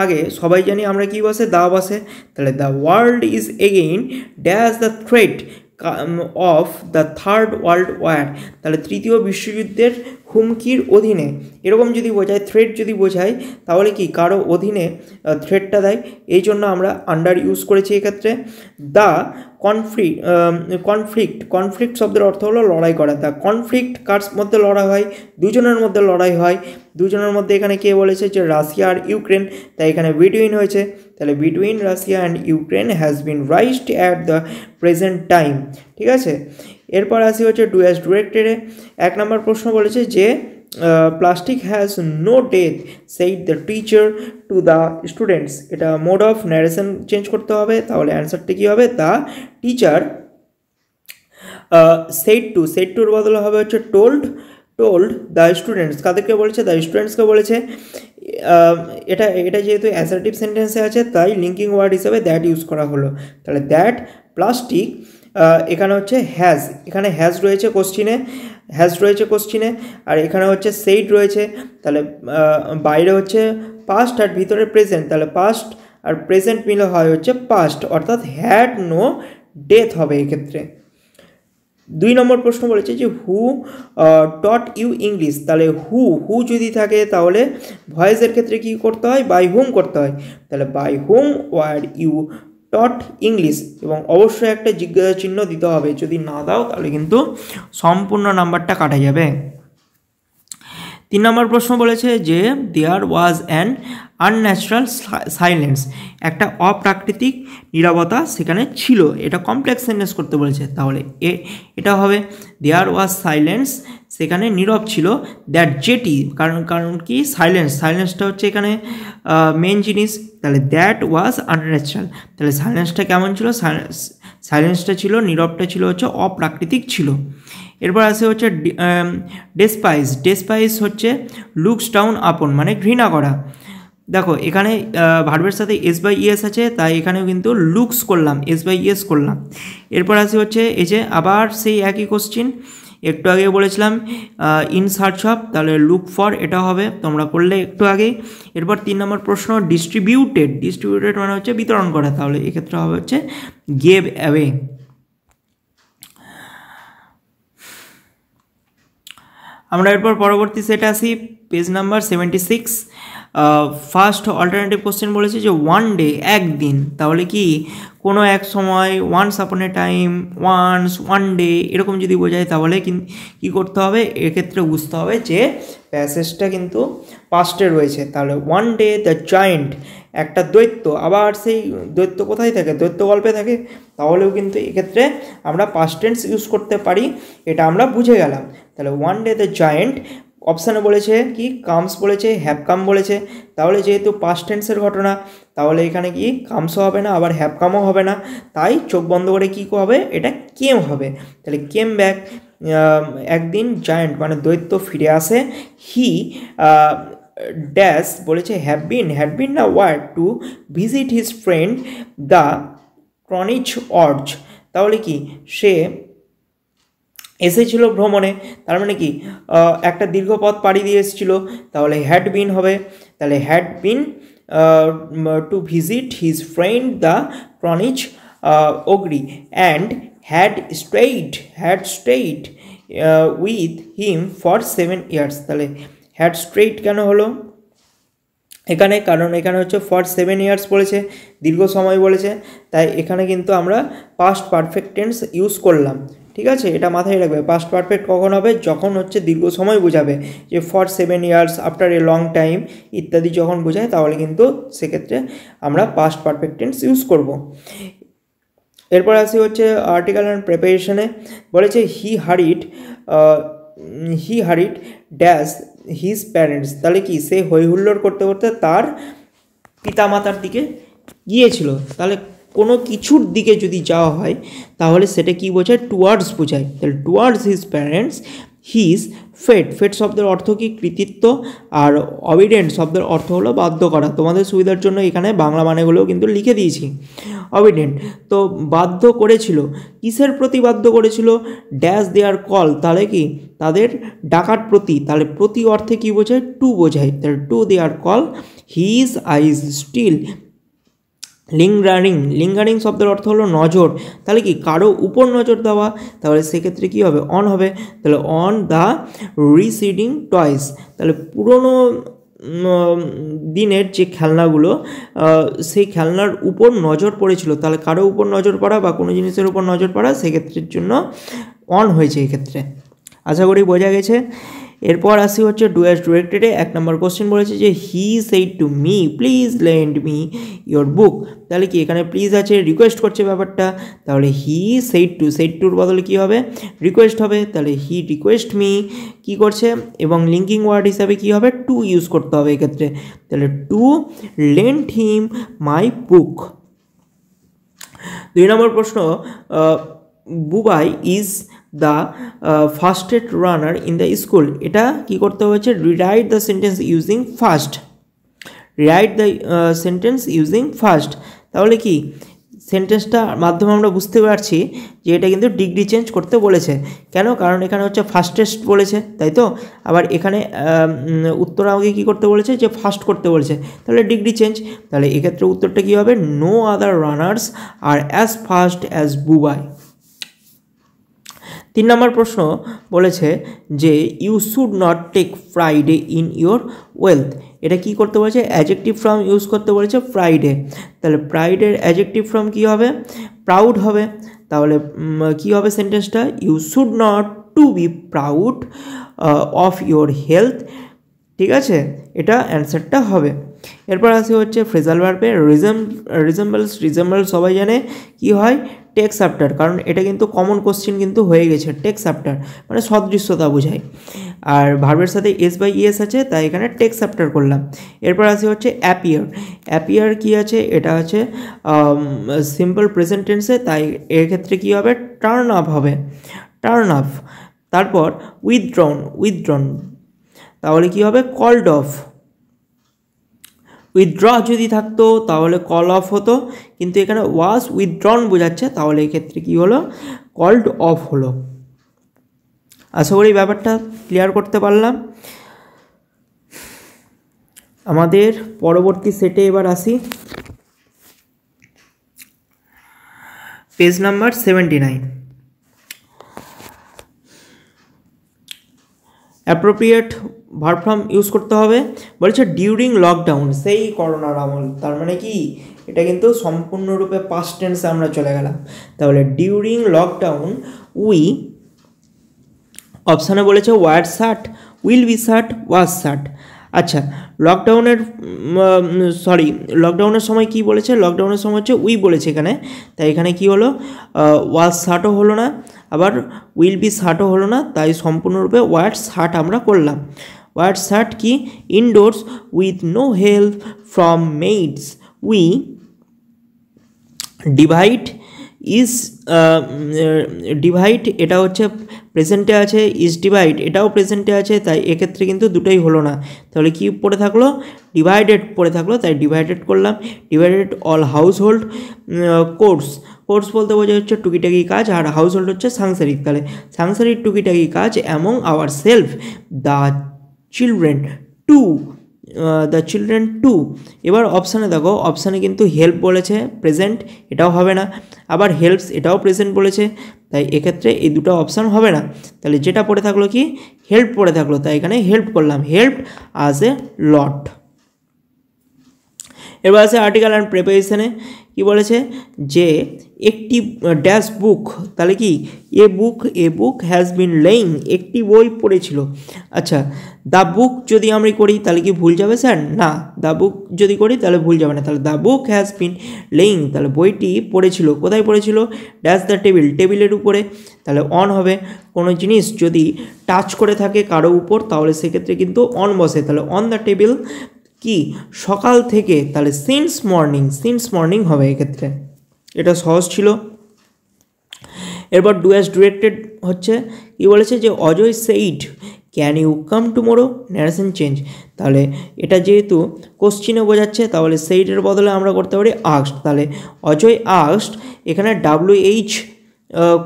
আগে সবাই জানি আমরা কি বসে, দা বসে। তাহলে the world is again dash the threat of the third world war. তাহলে তৃতীয় বিশ্বযুদ্ধের হুমকির অধীনে, এরকম যদি বোঝায়, থ্রেট যদি বোঝায় তাহলে কি কারো অধীনে থ্রেটটা দেয়, এই জন্য আমরা আন্ডার ইউজ করেছি এক্ষেত্রে। দ্য কনফ্লিক্ট শব্দের অর্থ হলো লড়াই করা। দ্য কনফ্লিক্ট কার মধ্যে লড়াই হয়, দুজনের মধ্যে লড়াই হয়। দুজনের মধ্যে এখানে কে বলেছে যে রাশিয়া আর ইউক্রেন, তাই এখানে বিটুইন হয়েছে। তাহলে between Russia and Ukraine has been raised at the present time. ঠিক আছে, এরপর আসি হচ্ছে ডু অ্যাজ ডিরেক্টেডে। 1 নম্বর প্রশ্ন বলেছে যে plastic has no death said the teacher to the students. এটা মোড অফ ন্যারেশন চেঞ্জ করতে হবে, তাহলে অ্যান্সারটা কী হবে, দ্য টিচার সেইড টুর বদলে হবে হচ্ছে টোল্ড দ্য স্টুডেন্টস। কাদেরকে বলেছে, দ্য স্টুডেন্টসকে বলেছে। এটা যেহেতু অ্যাসার্টিভ সেন্টেন্সে আছে তাই লিঙ্কিং ওয়ার্ড হিসেবে দ্যাট ইউজ করা হলো। তাহলে দ্যাট প্লাস্টিক, এখানে হচ্ছে এখানে হ্যাজ রয়েছে কোশ্চিনে, আর এখানে হচ্ছে সেইড রয়েছে। তাহলে বাইরে হচ্ছে পাস্ট আর ভিতরে প্রেজেন্ট, তাহলে পাস্ট আর প্রেজেন্ট মিলে হয় হচ্ছে পাস্ট, অর্থাৎ হ্যাড নো ডেথ হবে এক্ষেত্রে। 2 নম্বর প্রশ্ন বলেছে যে হু টট ইউ ইংলিশ। তাহলে হু যদি থাকে তাহলে ভয়েসের ক্ষেত্রে কি করতে হয়, বাই হুম করতে হয়। তাহলে by whom were you taught English, এবং অবশ্যই একটা জিজ্ঞাসা চিহ্ন দিতে হবে, যদি না দাও তাহলে কিন্তু সম্পূর্ণ নাম্বারটা কাটা যাবে। 3 নম্বর প্রশ্ন বলেছে যে দেয়ার ওয়াজ অ্যান আনন্যাচারাল সাইলেন্স। একটা অপ্রাকৃতিক নীরবতা সেখানে ছিল। এটা কমপ্লেক্স সেন্টেন্স করতে বলেছে, তাহলে এটা হবে দেয়ার ওয়াজ সাইলেন্স, সেখানে নীরব ছিল। দ্যাট জেটি, কারণ কি সাইলেন্সটা হচ্ছে এখানে মেন জিনিস। তাহলে দ্যাট ওয়াজ আনন্যাচারাল, তাহলে সাইলেন্সটা কেমন ছিল, সাইলেন্সটা ছিল, নীরবটা ছিল হচ্ছে অপ্রাকৃতিক ছিল। এরপর আসে হচ্ছে ডেসপাইস হচ্ছে লুকস ডাউন আপন, মানে ঘৃণা করা। দেখো এখানে ভার্বের সাথে এস বাই ইএস আছে, তাই এখানেও কিন্তু লুকস করলাম, এস বাই ইএস করলাম। এরপর আসে হচ্ছে এই যে আবার সেই একই কোশ্চিন, একটু আগে বলেছিলাম ইন সার্চ অফ, তাহলে লুক ফর এটা হবে, তোমরা করলে একটু আগে। এরপর 3 নম্বর প্রশ্ন ডিস্ট্রিবিউটেড মানে হচ্ছে বিতরণ করা, তাহলে এক্ষেত্রে হবে হচ্ছে গেভ অ্যাওয়ে। আমরা এরপর পরবর্তী সেটে আসি, page number 76। First alternative question বলেছে যে ওয়ান ডে, একদিন, তাহলে কি কোনো এক সময়, ওয়ান্স আপন এ টাইম, ওয়ান ডে এরকম যদি বোঝায় তাহলে কী করতে হবে, এক্ষেত্রে বুঝতে হবে যে প্যাসেজটা কিন্তু পাস্টে রয়েছে। তাহলে ওয়ান ডে দ্য জায়েন্ট, একটা দৈত্য, আবার সেই দৈত্য কোথায় থাকে, দৈত্য গল্পে থাকে, তাহলেও কিন্তু এক্ষেত্রে আমরা পাস্ট টেন্স ইউজ করতে পারি, এটা আমরা বুঝে গেলাম। তাহলে ওয়ান ডে দ্য জায়েন্ট, অপশানে বলেছে কি কামস বলেছে, হ্যাভ কাম বলেছে, তাহলে যেহেতু পাস্ট টেন্সের ঘটনা তাহলে এখানে কি কামসও হবে না, আবার হ্যাভ কামও হবে না, তাই চোখ বন্ধ করে কি হবে, এটা কেম হবে। তাহলে কেম ব্যাক, একদিন জায়েন্ট মানে দৈত্য ফিরে আসে। হি ড্যাশ বলেছে হ্যাড বিন না ward to visit his friend the ক্রনিচ অর্জ, তাহলে কি সে এসেছিল ভ্রমণে, তার মানে কি একটা দীর্ঘ পথ পাড়ি দিয়ে এসেছিল, তাহলে হ্যাড বিন হবে। তাহলে had been to visit his friend the ক্রনিচ অগ্রি and had stayed with him for 7 years। তাহলে হ্যাড স্ট্রেইট কেন হলো এখানে, কারণ এখানে হচ্ছে ফর 7 years বলেছে, দীর্ঘ সময় বলেছে, তাই এখানে কিন্তু আমরা পাস্ট পারফেক্ট টেন্স ইউজ করলাম। ঠিক আছে, এটা মাথায় রাখবে, পাস্ট পারফেক্ট কখন হবে, যখন হচ্ছে দীর্ঘ সময় বোঝাবে, যে for 7 years, after a long time ইত্যাদি যখন বোঝায় তাহলে কিন্তু সেক্ষেত্রে আমরা পাস্ট পারফেক্ট টেন্স ইউজ করব। এরপর আসি হচ্ছে আর্টিকেল অ্যান্ড প্রিপারেশনে, বলেছে হি হারিড ড্যাশ হিজ প্যারেন্টস, তাহলে কি সে হই হুল্লোড় করতে করতে তার পিতামাতার দিকে গিয়েছিল। তাহলে কোনো কিছুর দিকে যদি যাওয়া হয় তাহলে সেটা কি বোঝায়? টুয়ার্ডস বোঝায়। তাহলে টুয়ার্ডস হিজ প্যারেন্টস হিজ ফেট শব্দের অর্থ কি? কৃতিত্ব। আর অবিডেন্ট শব্দের অর্থ হলো বাধ্য করা। তোমাদের সুবিধার জন্য এখানে বাংলা মানেগুলোও কিন্তু লিখে দিয়েছি। অবিডেন্ট তো বাধ্য করেছিল, কিসের প্রতি বাধ্য করেছিল? ড্যাশ দেয়ার কল, তাহলে কি তাদের ডাকার প্রতি, তাহলে প্রতি অর্থে কি বোঝায়? টু বোঝায়। তাহলে to their call his eyes still lingering শব্দের অর্থ হলো নজর, তাহলে কি কারো উপর নজর দেওয়া, তাহলে সেক্ষেত্রে কি হবে? অন হবে। তাহলে অন দ্য রিসিডিং টয়েস, তাহলে পুরনো দিনের যে খেলনাগুলো সেই খেলনার উপর নজর পড়েছিল, তাহলে কারো উপর নজর পড়া বা কোনো জিনিসের উপর নজর পড়া সেক্ষেত্রের জন্য অন হয়েছে এক্ষেত্রে। আশা করি বোঝা গেছে। এরপর আসি হচ্ছে ডু অ্যাজ ডিরেক্টেডে 1 নম্বর কোশ্চেন বলেছে যে he said to me please lend me your book, তাহলে কি এখানে প্লিজ আছে, রিকোয়েস্ট করছে ব্যাপারটা, তাহলে হি সেইড টুর বদলে কি হবে? রিকোয়েস্ট হবে। তাহলে হি রিকোয়েস্ট মি কি করছে, এবং লিঙ্কিং ওয়ার্ড হিসাবে কি হবে? টু ইউজ করতে হবে এক্ষেত্রে। তাহলে টু লেন্ড হিম মাই বুক। 2 নম্বর প্রশ্ন, Bubai is the fastest runner in the school, এটা কি করতে হয়েছে? Rewrite the sentence using fast, write the sentence using fast. তাহলে কি সেন্টেন্সটার মাধ্যমে আমরা বুঝতে পারছি যে এটা কিন্তু ডিগ্রি চেঞ্জ করতে বলেছে। কেন? কারণ এখানে হচ্ছে ফাস্টেস্ট বলেছে, তাই তো। আবার এখানে উত্তর আমাকে কী করতে বলেছে? যে ফাস্ট করতে বলেছে, তাহলে ডিগ্রি চেঞ্জ। তাহলে এক্ষেত্রে উত্তরটা কী হবে? No other runners are as fast as Bubai. 3 নম্বর প্রশ্ন বলেছে যে you should not take pride in your wealth, এটা কি করতে বলেছে? অ্যাডজেক্টিভ ফর্ম ইউজ করতে বলেছে ফ্রাইডে। তাহলে ফ্রাইডের অ্যাডজেক্টিভ ফর্ম কী হবে? প্রাউড হবে। তাহলে কী হবে সেন্টেন্সটা? You should not to be proud of your health, ঠিক আছে, এটা অ্যান্সারটা হবে। এরপর আসি হচ্ছে ফ্রেজাল ভার্বে রিজেম্বলস সবাই জানে কি হয়? টেক্স আফটার, কারণ এটা কিন্তু কমন কোশ্চেন কিন্তু হয়ে গেছে। টেক্স আফটার মানে সদৃশ্যতা বোঝায়, আর ভার্বের সাথে এস বাই ইএস আছে, তাই এখানে টেক্স আফটার করলাম। এরপর আসি হচ্ছে অ্যাপিয়ার কি আছে? এটা আছে সিম্পল প্রেজেন্ট টেন্সে, তাই এর ক্ষেত্রে কী হবে? টার্ন আপ হবে, টার্ন আপ। তারপর উইথড্রন, তাহলে কি হবে? Called off. উইথড্র যদি থাকতো তাহলে কল অফ হতো, কিন্তু এখানে ওয়াজ উইথড্রন বোঝাচ্ছে, তাহলে এক্ষেত্রে কী হলো? কল্ড অফ হলো। আশা করি ব্যাপারটা ক্লিয়ার করতে পারলাম। আমাদের পরবর্তী সেটে এবার আসি, page number 79। Appropriate verb form use করতে হবে। বলছে ডিউরিং লকডাউন, সেই করোনার আমল, তার মানে কি এটা কিন্তু সম্পূর্ণরূপে পাস্ট টেন্সে আমরা চলে গেলাম। তাহলে ডিউরিং লকডাউন উই, অপশানে বলেছে were shut, will be shut, was shut. আচ্ছা, লকডাউনের সময় কি বলেছে? লকডাউনের সময় হচ্ছে উই বলেছে এখানে, তাই এখানে কি হলো? ওয়াজ শার্টও হলো না, আবার উইল বি শার্টও হলো না, তাই সম্পূর্ণরূপে ওয়ার শার্ট আমরা করলাম। ওয়ার শার্ট কি? Indoors with no help from maids we divide divide, এটা হচ্ছে প্রেজেন্টে আছে, ইজ ডিভাইড এটাও প্রেজেন্টে আছে, তাই এক্ষেত্রে কিন্তু দুটোই হলো না। তাহলে কি পড়ে থাকলো? ডিভাইডেড পড়ে থাকলো, তাই ডিভাইডেড করলাম। Divided all house hold course বলতে বোঝা হচ্ছে টুকিটাকি কাজ, আর হাউস হোল্ড হচ্ছে সাংসারিক, তাহলে সাংসারিক টুকিটাকি কাজ among our self the children to. এবার অপশানে দেখো, অপশানে কিন্তু হেল্প বলেছে প্রেজেন্ট, এটাও হবে না, আবার হেল্পস এটাও প্রেজেন্ট বলেছে, তাই এক্ষেত্রে এই দুটো অপশান হবে না। তাহলে যেটা পড়ে থাকলো কি? হেল্প পড়ে থাকলো, তাই এখানে হেল্প করলাম, হেল্প আজ এ লট। এবার আছে আর্টিকেল অ্যান্ড প্রিপোজিশনে কি বলেছে? যে একটি ড্যাশ বুক, তাহলে কি এ বুক হ্যাজ বিন লেইং, একটি বই পড়েছিল। আচ্ছা, দ্য বুক যদি আমরা করি তাহলে কি ভুল যাবে স্যার? না, দ্য বুক যদি করি তাহলে ভুল যাবে না। তাহলে the book has been laying, তাহলে বইটি পড়েছিল, কোথায় পড়েছিল? ড্যাশ দ্য টেবিলের উপরে, তাহলে অন হবে। কোনো জিনিস যদি টাচ করে থাকে কারো উপর তাহলে সেক্ষেত্রে কিন্তু অন বসে, তাহলে অন দ্য টেবিল কি? সকাল থেকে, তাহলে সিন্স মর্নিং হবে এক্ষেত্রে। এটা সহজ ছিল। এরপর ডু অ্যাজ ডিরেক্টেড হচ্ছে কি বলেছে যে Ajay said can you come tomorrow, narration change. তাহলে এটা যেহেতু কোশ্চিনে বোঝাচ্ছে তাহলে সেইডের বদলে আমরা করতে পারি আস্কড। তাহলে অজয় আস্কড, এখানে WH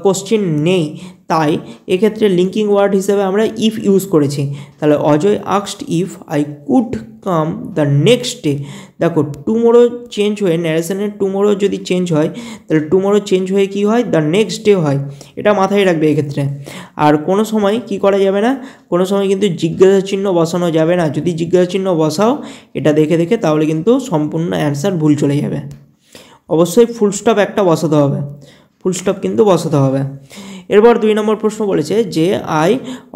কোশ্চিন নেই, তাই এক্ষেত্রে লিঙ্কিং ওয়ার্ড হিসেবে আমরা ইফ ইউজ করেছি। তাহলে Ajay asked if I could come the next day. দেখো টুমোরো চেঞ্জ হয়ে ন্যারেশনের টুমোরো যদি চেঞ্জ হয় তাহলে টুমোরো চেঞ্জ হয়ে কি হয়, দ্য নেক্সট ডে হয়। এটা মাথায় রাখবে এক্ষেত্রে। আর কোনো সময় কি করা যাবে না, কোনো সময় কিন্তু জিজ্ঞাসা চিহ্ন বসানো যাবে না। যদি জিজ্ঞাসা চিহ্ন বসাও এটা দেখে দেখে তাহলে কিন্তু সম্পূর্ণ অ্যান্সার ভুল চলে যাবে। অবশ্যই ফুল স্টপ একটা বসাতে হবে, ফুল স্টপ কিন্তু বসাতে হবে। এরপর 2 নম্বর প্রশ্ন বলেছে যে I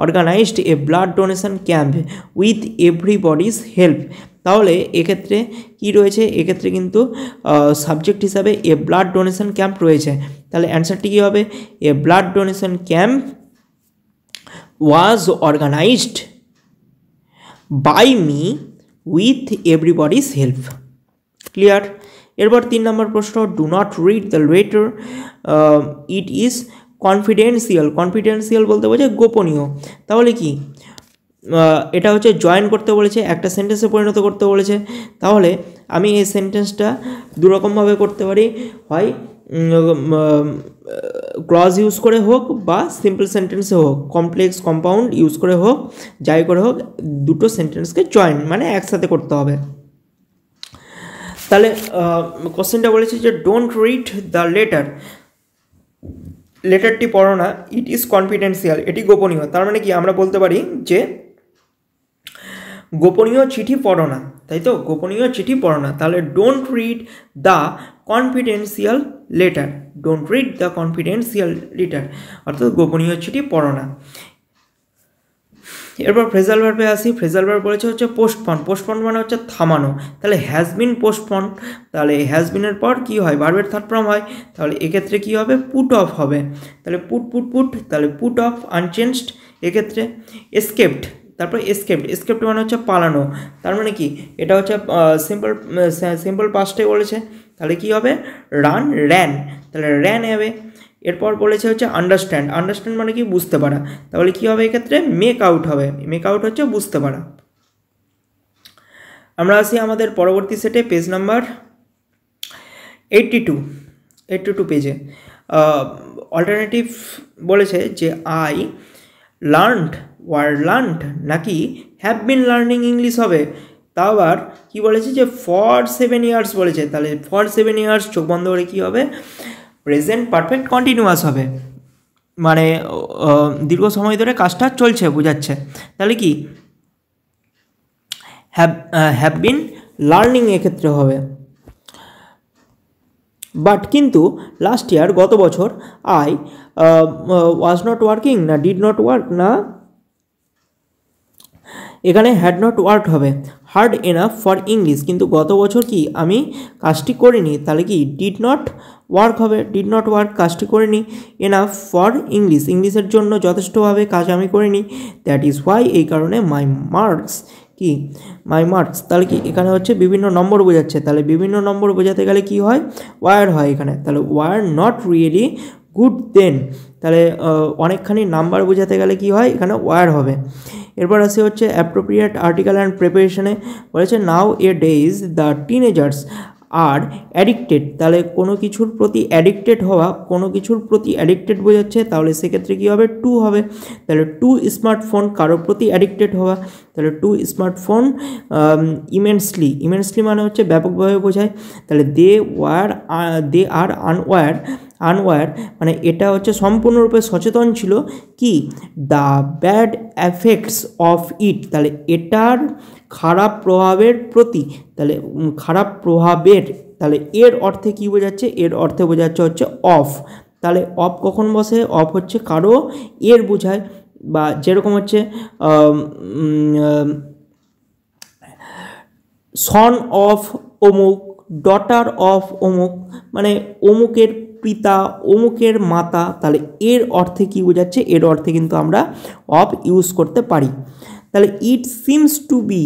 organised a blood donation camp with everybody's help. তাহলে এক্ষেত্রে কি রয়েছে, এক্ষেত্রে কিন্তু সাবজেক্ট হিসাবে এ ব্লাড ডোনেশন ক্যাম্প রয়েছে। তাহলে অ্যান্সারটি কী হবে, a blood donation camp was organized by me with everybody's help. Clear. এরপর 3 নম্বর প্রশ্ন, do not read the letter, it is confidential. Confidential বলতে বোঝায় গোপনীয়। তাহলে কি এটা হচ্ছে জয়েন করতে বলেছে, একটা সেন্টেন্সে পরিণত করতে বলেছে। তাহলে আমি এই সেন্টেন্সটা দুরকমভাবে করতে পারি, হয় ক্লজ ইউজ করে হোক বা সিম্পল সেন্টেন্সে হোক, কমপ্লেক্স কম্পাউন্ড ইউজ করে হোক, যাই করে হোক দুটো সেন্টেন্সকে জয়েন মানে একসাথে করতে হবে। তাহলে কোশ্চেনটা বলেছে যে ডোন্ট রিড দ্য লেটার, লেটারটি পড়ো না, ইট ইজ কনফিডেন্সিয়াল, এটি গোপনীয়। তার মানে কি আমরা বলতে পারি যে গোপনীয় চিঠি পড়ো না, তাই তো, গোপনীয় চিঠি পড়ো না। তাহলে don't read the confidential letter, don't read the confidential letter, অর্থাৎ গোপনীয় চিঠি পড়ো না। এরপর ফ্রেজাল ভার্বে আসি। ফ্রেজাল ভার্ব বলেছে হচ্ছে পোস্টপন। পোস্টপন মানে হচ্ছে থামানো। তাহলে হ্যাজ বিন পোস্টপন, তাহলে হ্যাজ বিনের পর কি হয়, ভার্বের থার্ড ফর্ম হয়। তাহলে এক্ষেত্রে কি হবে, পুট অফ হবে। তাহলে পুট পুট পুট, তাহলে পুট অফ আনচেঞ্জড। এক্ষেত্রে এসকেপড, তারপর এসকেপড, এসকেপড মানে হচ্ছে পালানো। তার মানে কি এটা হচ্ছে সিম্পল পাস্টে বলেছে। তাহলে কি হবে, রান র্যান, তাহলে র্যান হবে। এরপর বলেছে হচ্ছে আন্ডারস্ট্যান্ড। আন্ডারস্ট্যান্ড মানে কি বুঝতে পারা। তাহলে কি হবে এক্ষেত্রে মেক আউট হবে। মেক আউট হচ্ছে বুঝতে পারা। আমরা আসি আমাদের পরবর্তী সেটে, পেজ নাম্বার 82 পেজে। অল্টারনেটিভ বলেছে যে আই লার্নড, ওয়ার লার্নড নাকি হ্যাভ বিন লার্নিং ইংলিশ হবে। তাও আবার কী বলেছে যে ফর 7 ইয়ার্স বলেছে। তাহলে ফর 7 ইয়ার্স চোখ বন্ধ করে কী হবে, প্রেজেন্ট পারফেক্ট কন্টিনিউয়াস হবে, মানে দীর্ঘ সময় ধরে কাজটা চলছে বোঝাচ্ছে। তাহলে কি হ্যাভ বিন লার্নিং এক্ষেত্রে হবে। বাট কিন্তু লাস্ট ইয়ার গত বছর আই ওয়াজ নট ওয়ার্কিং না ডিড নট ওয়ার্ক, না এখানে হ্যাড নট ওয়ার্ক হবে। হার্ড এনাফ ফর ইংলিশ, কিন্তু গত বছর কি আমি কাজটি করিনি। তাহলে কি ডিড নট ওয়ার্ক হবে, ডিড নট ওয়ার্ক কাজটি করিনি। এনাফ ফর ইংলিশ, ইংলিশের জন্য যথেষ্টভাবে কাজ আমি করিনি। দ্যাট ইজ ওয়াই, এই কারণে মাই মার্কস কি মাই মার্কস। তাহলে কি এখানে হচ্ছে বিভিন্ন নম্বর বোঝাচ্ছে। তাহলে বিভিন্ন নম্বর বোঝাতে গেলে কি হয়, ওয়ার হয় এখানে। তাহলে were not really good then, তাহলে অনেকখানি নাম্বার বোঝাতে গেলে কি হয়, এখানে ওয়ার হবে। এরপর আসে হচ্ছে অ্যাপ্রোপ্রিয়েট আর্টিকেল অ্যান্ড প্রিপারেশনে বলেছে nowadays the teenagers are addicted. তাহলে কোনো কিছুর প্রতি অ্যাডিক্টেড হওয়া, কোনো কিছুর প্রতি অ্যাডিক্টেড বোঝাচ্ছে। তাহলে সেক্ষেত্রে কী হবে, টু হবে। তাহলে টু স্মার্টফোন, কারোর প্রতি অ্যাডিক্টেড হওয়া। তাহলে টু স্মার্টফোন ইমেন্সলি, ইমেন্সলি মানে হচ্ছে ব্যাপকভাবে বোঝায়। তাহলে দে আর আনওয়্যার মানে এটা হচ্ছে সম্পূর্ণরূপে সচেতন ছিল কি, the bad effects of it. তাহলে এটার খারাপ প্রভাবের প্রতি, তাহলে খারাপ প্রভাবের, তাহলে এর অর্থে কি বোঝাচ্ছে, এর অর্থে বোঝাচ্ছে হচ্ছে অফ। তাহলে অফ কখন বসে, অফ হচ্ছে কারো এর বোঝায়, বা যেরকম হচ্ছে সন অফ অমুক, ডটার অফ অমুক, মানে অমুকের পিতা, অমুকের মাতা। তাহলে এর অর্থে কি বোঝাচ্ছে, এর অর্থে কিন্তু আমরা অফ ইউজ করতে পারি। তাহলে it seems to be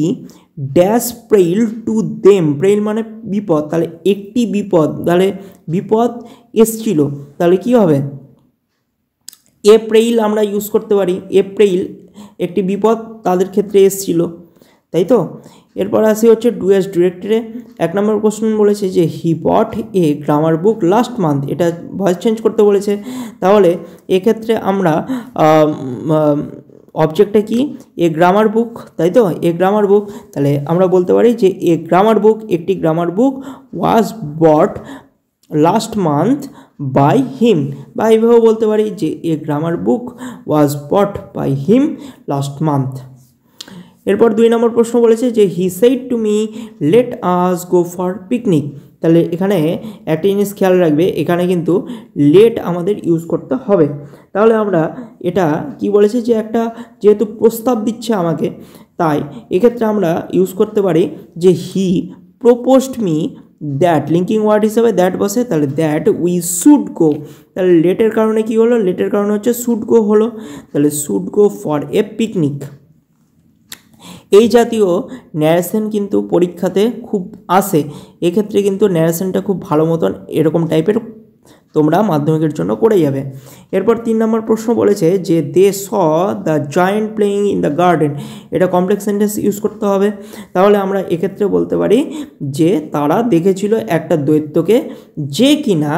dash peril to them, peril মানে বিপদ, তাহলে একটি বিপদ, তাহলে বিপদ এসছিল, তাহলে কি হবে এপ্রিল আমরা ইউজ করতে পারি, এপ্রিল একটি বিপদ তাদের ক্ষেত্রে এসছিল, তাই তো। এরপর আসি হচ্ছে ডু অ্যাজ ডিরেক্টরে। 1 নম্বর কোশ্চেন বলেছে যে হি বট এ গ্রামার বুক লাস্ট মান্থ, এটা ভয়েস চেঞ্জ করতে বলেছে, তাহলে এক্ষেত্রে আমরা অবজেক্টটা কি এ গ্রামার বুক, তাই তো, এ গ্রামার বুক, তাহলে আমরা বলতে পারি যে এ গ্রামার বুক, একটি grammar book was bought last month by him, বা এইভাবেও বলতে পারি যে a grammar book was bought by him last month. এরপর 2 নম্বর প্রশ্ন বলেছে যে he said to me let us go for picnic, তাহলে এখানে একটা জিনিস খেয়াল রাখবে, এখানে কিন্তু লেট আমাদের ইউজ করতে হবে, তাহলে আমরা এটা কি বলেছে যে একটা যেহেতু প্রস্তাব দিচ্ছে আমাকে, তাই এক্ষেত্রে আমরা ইউজ করতে পারি যে he proposed me that, linking word হিসাবে দ্যাট বসে, তাহলে দ্যাট উই শুড গো, তাহলে লেটের কারণে কি হলো, লেটের কারণে হচ্ছে শুড গো হলো, তাহলে should go for a picnic. এই জাতীয় ন্যারেশন কিন্তু পরীক্ষাতে খুব আসে, এক্ষেত্রে কিন্তু ন্যারেশনটা খুব ভালো মতন এরকম টাইপের তোমরা মাধ্যমিকের জন্য করে যাবে। এরপর 3 নম্বর প্রশ্ন বলেছে যে they saw the giant playing in the garden, এটা কমপ্লেক্স সেন্টেন্স ইউজ করতে হবে, তাহলে আমরা এক্ষেত্রে বলতে পারি যে তারা দেখেছিল একটা দৈত্যকে যে কিনা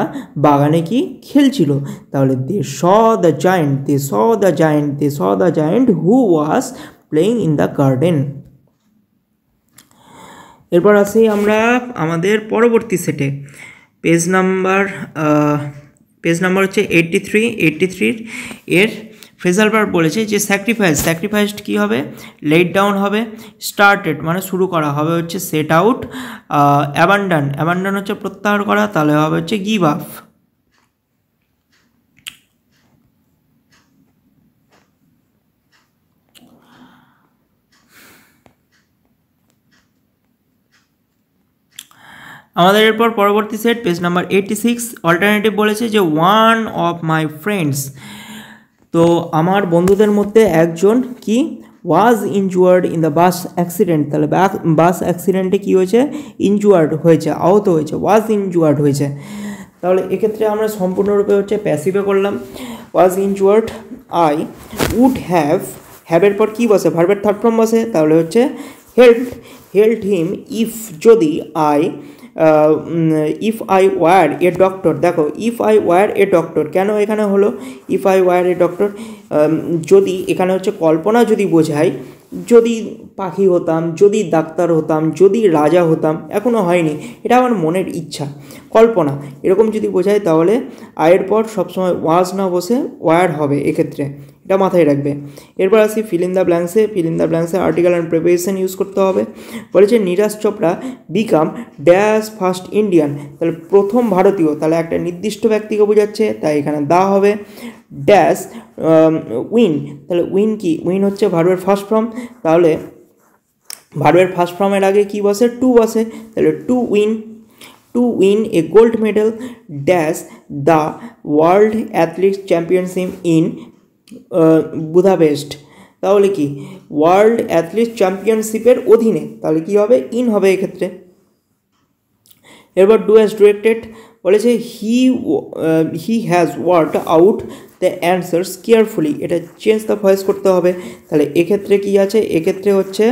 বাগানে কি খেলছিল, তাহলে they saw the giant, they saw the giant, they saw the giant who was playing in the garden. এরপর আসি আমরা আমাদের পরবর্তী সেটে, পেজ নাম্বার হচ্ছে 83 এর ফ্রেজাল ভার্ব বলেছে যে স্যাক্রিফাইসড কি হবে, লেট ডাউন হবে, স্টার্টেড মানে শুরু করা হবে হচ্ছে সেট আউট, অ্যাবান্ডন হচ্ছে প্রত্যাহার করা, তাহলে হবে হচ্ছে গিভ আপ। আমাদের এরপর পরবর্তী সেট পেজ নাম্বার 86, অল্টারনেটিভ বলেছে যে ওয়ান অফ মাই ফ্রেন্ডস, তো আমার বন্ধুদের মধ্যে একজন কি ওয়াজ injured in the bus accident, তাহলে বাস অ্যাক্সিডেন্টে কী হয়েছে, ইনজুয়ার্ড হয়েছে, আহত হয়েছে, ওয়াজ ইনজুয়ার্ড হয়েছে, তাহলে এক্ষেত্রে আমরা সম্পূর্ণরূপে হচ্ছে প্যাসিভে করলাম, ওয়াজ ইনজুয়ার্ড, আই উড হ্যাভের পর কী বসে, ভার্বের থার্ড ফর্ম বসে, তাহলে হচ্ছে হেল্ড হিম ইফ, যদি if I were a doctor, দেখো if I were a doctor কেন এখানে হলো, if I were a doctor, যদি এখানে হচ্ছে কল্পনা যদি বোঝায়, যদি পাখি হতাম, যদি ডাক্তার হতাম, যদি রাজা হতাম, এখনও হয়নি, এটা আমার মনের ইচ্ছা, কল্পনা, এরকম যদি বোঝায় তাহলে আয়ের পর সবসময় ওয়াজ না বসে ওয়ার হবে, এক্ষেত্রে এটা মাথায় রাখবে। এরপর আসি ফিল ইন দ্য ব্ল্যাঙ্কসে আর্টিকেল অ্যান্ড প্রিপোজিশন ইউজ করতে হবে, বলেছে Neeraj Chopra became dash first Indian, তাহলে প্রথম ভারতীয়, তাহলে একটা নির্দিষ্ট ব্যক্তিকে বোঝাচ্ছে, তাই এখানে দা হবে, ড্যাশ উইন, তাহলে উইন কি, উইন হচ্ছে ভার্বের ফার্স্ট ফর্ম, তাহলে ভার্বের ফার্স্ট ফর্মের আগে কি বসে, টু বসে, তাহলে to win a gold medal dash the world athletics championship in Budapest, তাহলে কি ওয়ার্ল্ড অ্যাথলেটিক্স চ্যাম্পিয়নশিপের অধীনে, তাহলে কি হবে, ইন হবে এক্ষেত্রে। এরপর ডু অ্যাজ ডিরেক্টেড বলেছে he has worked out the answers carefully, এটা চেঞ্জ দ্য ভয়েস করতে হবে, তাহলে এক্ষেত্রে কি আছে, এক্ষেত্রে হচ্ছে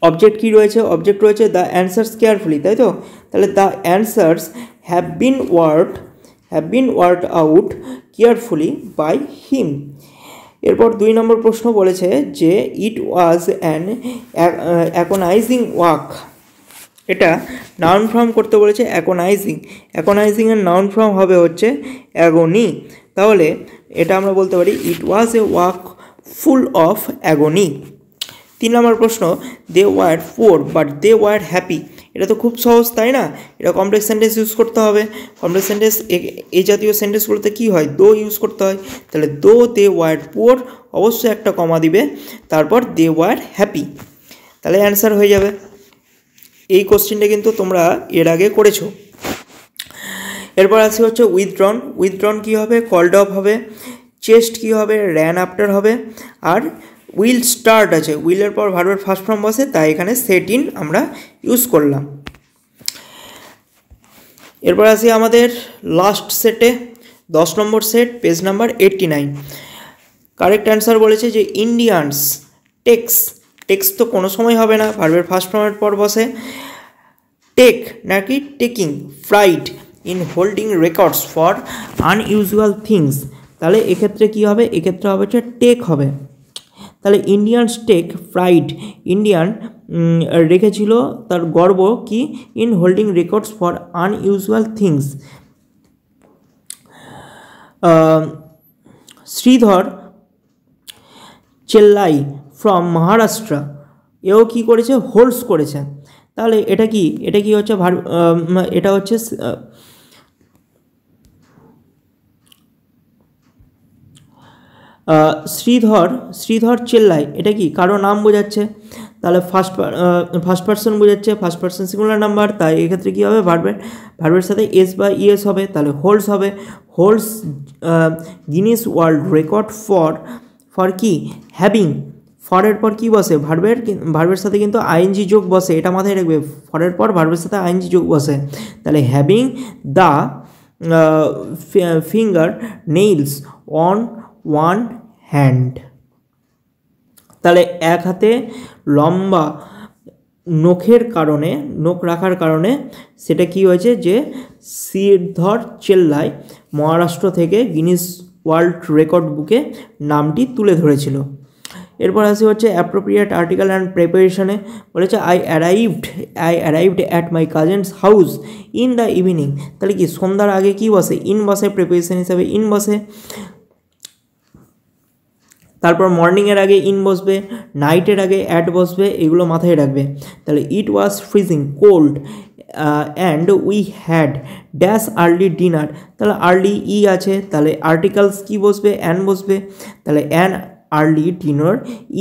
অবজেক্ট কি রয়েছে, অবজেক্ট রয়েছে দ্য অ্যান্সার্স কেয়ারফুলি, তাই তো, তাহলে the answers have been worked out carefully by him. এরপর 2 নম্বর প্রশ্ন বলেছে যে it was an agonising walk, এটা নাউন ফর্ম করতে বলেছে, অ্যাগোনাইজিংয়ের নাউন ফর্ম হবে হচ্ছে অ্যাগোনি, তাহলে এটা আমরা বলতে পারি it was a walk full of agony. 3 নম্বর প্রশ্ন they were poor but they were happy, এটা তো খুব সহজ তাই না, এটা কমপ্লেক্স সেন্টেন্স ইউজ করতে হবে, কমপ্লেক্স সেন্টেন্স এই জাতীয় সেন্টেন্সগুলোতে কী হয়, দো ইউজ করতে হয়, তাহলে দো দে ওয়ার পোর অবশ্যই একটা কমা দিবে, তারপর দে ওয়ার হ্যাপি, তাহলে অ্যান্সার হয়ে যাবে। এই কোশ্চেনটা কিন্তু তোমরা এর আগে করেছো। এরপর আছে হচ্ছে উইথড্রন কী হবে, কল্ড অফ হবে, চেস্ট কী হবে, র্যান আফটার হবে, আর উইল স্টার্ট আছে, উইলের পর ভার্বের ফার্স্ট ফর্ম বসে, তাই এখানে সেট ইন আমরা ইউজ করলাম। এরপর আসি আমাদের লাস্ট সেটে, 10 number set, page number 89। Correct answer বলেছে যে ইন্ডিয়ানস টেক্স, টেক্স তো কোনো সময় হবে না, ভার্বের ফার্স্ট ফর্মের পর বসে। টেক নাকি taking pride in holding records for unusual things, তাহলে এক্ষেত্রে কী হবে, এক্ষেত্রে হবে হচ্ছে টেক হবে। তাহলে ইন্ডিয়ানস টেক প্রাইড, ইন্ডিয়ান রেখেছিল তার গর্ব কি, in holding records for unusual things. Sridhar Chellai from Maharashtra, এও কি করেছে, হোল্ডস করেছে। তাহলে এটা কি, এটা কি হচ্ছে এটা হচ্ছে শ্রীধর চেল্লাই, এটা কি কারো নাম বোঝাচ্ছে, তাহলে ফার্স্ট পার্সন বোঝাচ্ছে, ফার্স্ট পার্সন সিঙ্গুলার নাম্বার, তাই এক্ষেত্রে কী হবে, ভার্বের সাথে এস বা ইএস হবে, তাহলে হোল্ডস হবে। Holds Guinness world record for কি, হ্যাভিং, ফরের পর কি বসে, ভার্বের সাথে কিন্তু আইএনজি যোগ বসে, এটা মাথায় রাখবে, ফরের পর ভার্বের সাথে আইএনজি যোগ বসে, তাহলে having the finger nails on one hand, তাহলে এক হাতে লম্বা নখের কারণে, নখ রাখার কারণে সেটা কি হয়েছে যে শ্রীধর চেল্লাই মহারাষ্ট্র থেকে গিনিস ওয়ার্ল্ড রেকর্ড বুকে নামটি তুলে ধরেছিল। এরপর আসি হচ্ছে অ্যাপ্রোপ্রিয়েট আর্টিকেল অ্যান্ড প্রিপারেশনে, বলেছে I arrived at my cousins house in the evening, তাহলে কি সন্ধ্যার আগে কি বসে, ইন বসে, প্রিপারেশন হিসাবে ইন বসে। তারপর মর্নিংয়ের আগে ইন বসবে, নাইটের আগে অ্যাট বসবে, এগুলো মাথায় রাখবে। তাহলে it was freezing cold and we had dash early dinner, তাহলে আর্লি ই আছে, তাহলে আর্টিকেলস কি বসবে, অ্যান বসবে, তাহলে an early dinner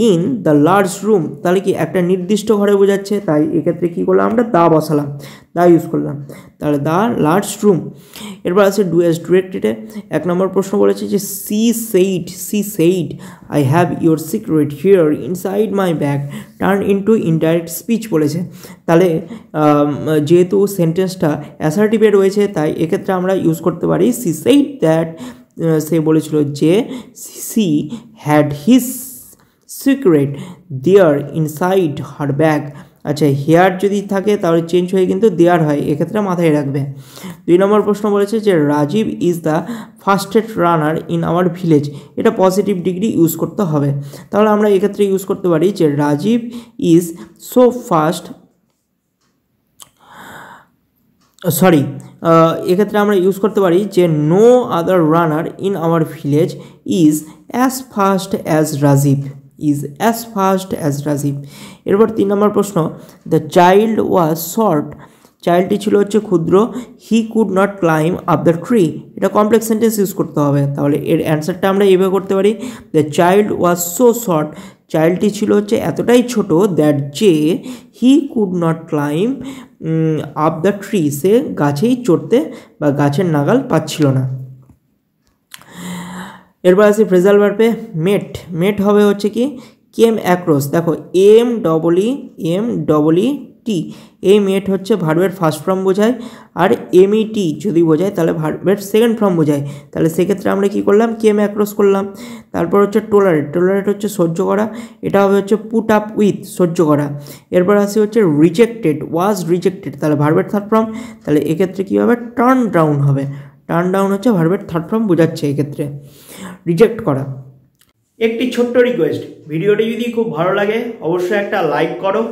in the large room, তাহলে কি একটা নির্দিষ্ট ঘরে বোঝাচ্ছে, তাই এক্ষেত্রে কী করলাম আমরা, দা বসালাম, দা ইউজ করলাম, তাহলে দ্য লার্জ রুম। এরপর আছে ডু অ্যাজ ডিরেক্টেডে 1 নম্বর প্রশ্ন বলেছে যে C said I have your secret here inside my bag turn into indirect speech বলেছে। তাহলে যেহেতু সেন্টেন্সটা অ্যাসার্টিভে রয়েছে, তাই এক্ষেত্রে আমরা ইউজ করতে পারি সি সেইড দ্যাট, সে বলেছিল যে she had his secret there inside her bag. আচ্ছা, হেয়ার যদি থাকে তাহলে চেঞ্জ হয়ে কিন্তু দেয়ার হয়, এক্ষেত্রে মাথায় রাখবে। 2 নম্বর প্রশ্ন বলেছে যে Rajiv is the fastest runner in our village, এটা পজিটিভ ডিগ্রি ইউজ করতে হবে, তাহলে আমরা এক্ষেত্রে ইউজ করতে পারি যে রাজীব ইজ সো ফাস্ট, এক্ষেত্রে আমরা ইউজ করতে পারি যে no other runner in our village is as fast as Rajiv, এরপর 3 নম্বর প্রশ্ন, দ্য চাইল্ড ওয়াজ শর্ট, চাইল্ডটি ছিল হচ্ছে ক্ষুদ্র, he could not climb up the tree, এটা কমপ্লেক্স সেন্টেন্স ইউজ করতে হবে, তাহলে এর অ্যান্সারটা আমরা এইভাবে করতে পারি, the child was so short, চাইল্ডটি ছিল হচ্ছে এতটাই ছোট, দ্যাট যে he could not climb up the tree, সে গাছেই চড়তে বা গাছের নাগাল পাচ্ছিল না। এরপর আসি ফ্রেজাল ভার্বে মেট হবে হচ্ছে কি কেম অ্যাক্রস, দেখো এম ডবল ই টি, এই মেট হচ্ছে ভার্বের ফার্স্ট ফর্ম বোঝায়, আর এমইটি যদি বোঝায় তাহলে ভার্বের সেকেন্ড ফর্ম বোঝায়, তাহলে সেক্ষেত্রে আমরা কি করলাম, কেম অ্যাক্রস করলাম। তারপর হচ্ছে টোলারেট হচ্ছে সহ্য করা, এটা হবে হচ্ছে পুট আপ উইথ, সহ্য করা। এরপর আসি হচ্ছে ওয়াজ রিজেক্টেড, তাহলে ভার্বের থার্ড ফর্ম, তাহলে এক্ষেত্রে কী হবে, টার্ন ডাউন হবে, টার্ন ডাউন হচ্ছে ভার্বের থার্ড ফর্ম বোঝাচ্ছে এক্ষেত্রে, রিজেক্ট করা। একটি ছোট্ট রিকোয়েস্ট, ভিডিওটি যদি খুব ভালো লাগে অবশ্যই একটা লাইক করো,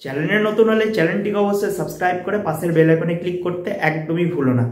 চ্যানেলে নতুন হলে চ্যানেলটিকে অবশ্যই সাবস্ক্রাইব করে পাশের বেল আইকনে ক্লিক করতে একদমই ভুলো না।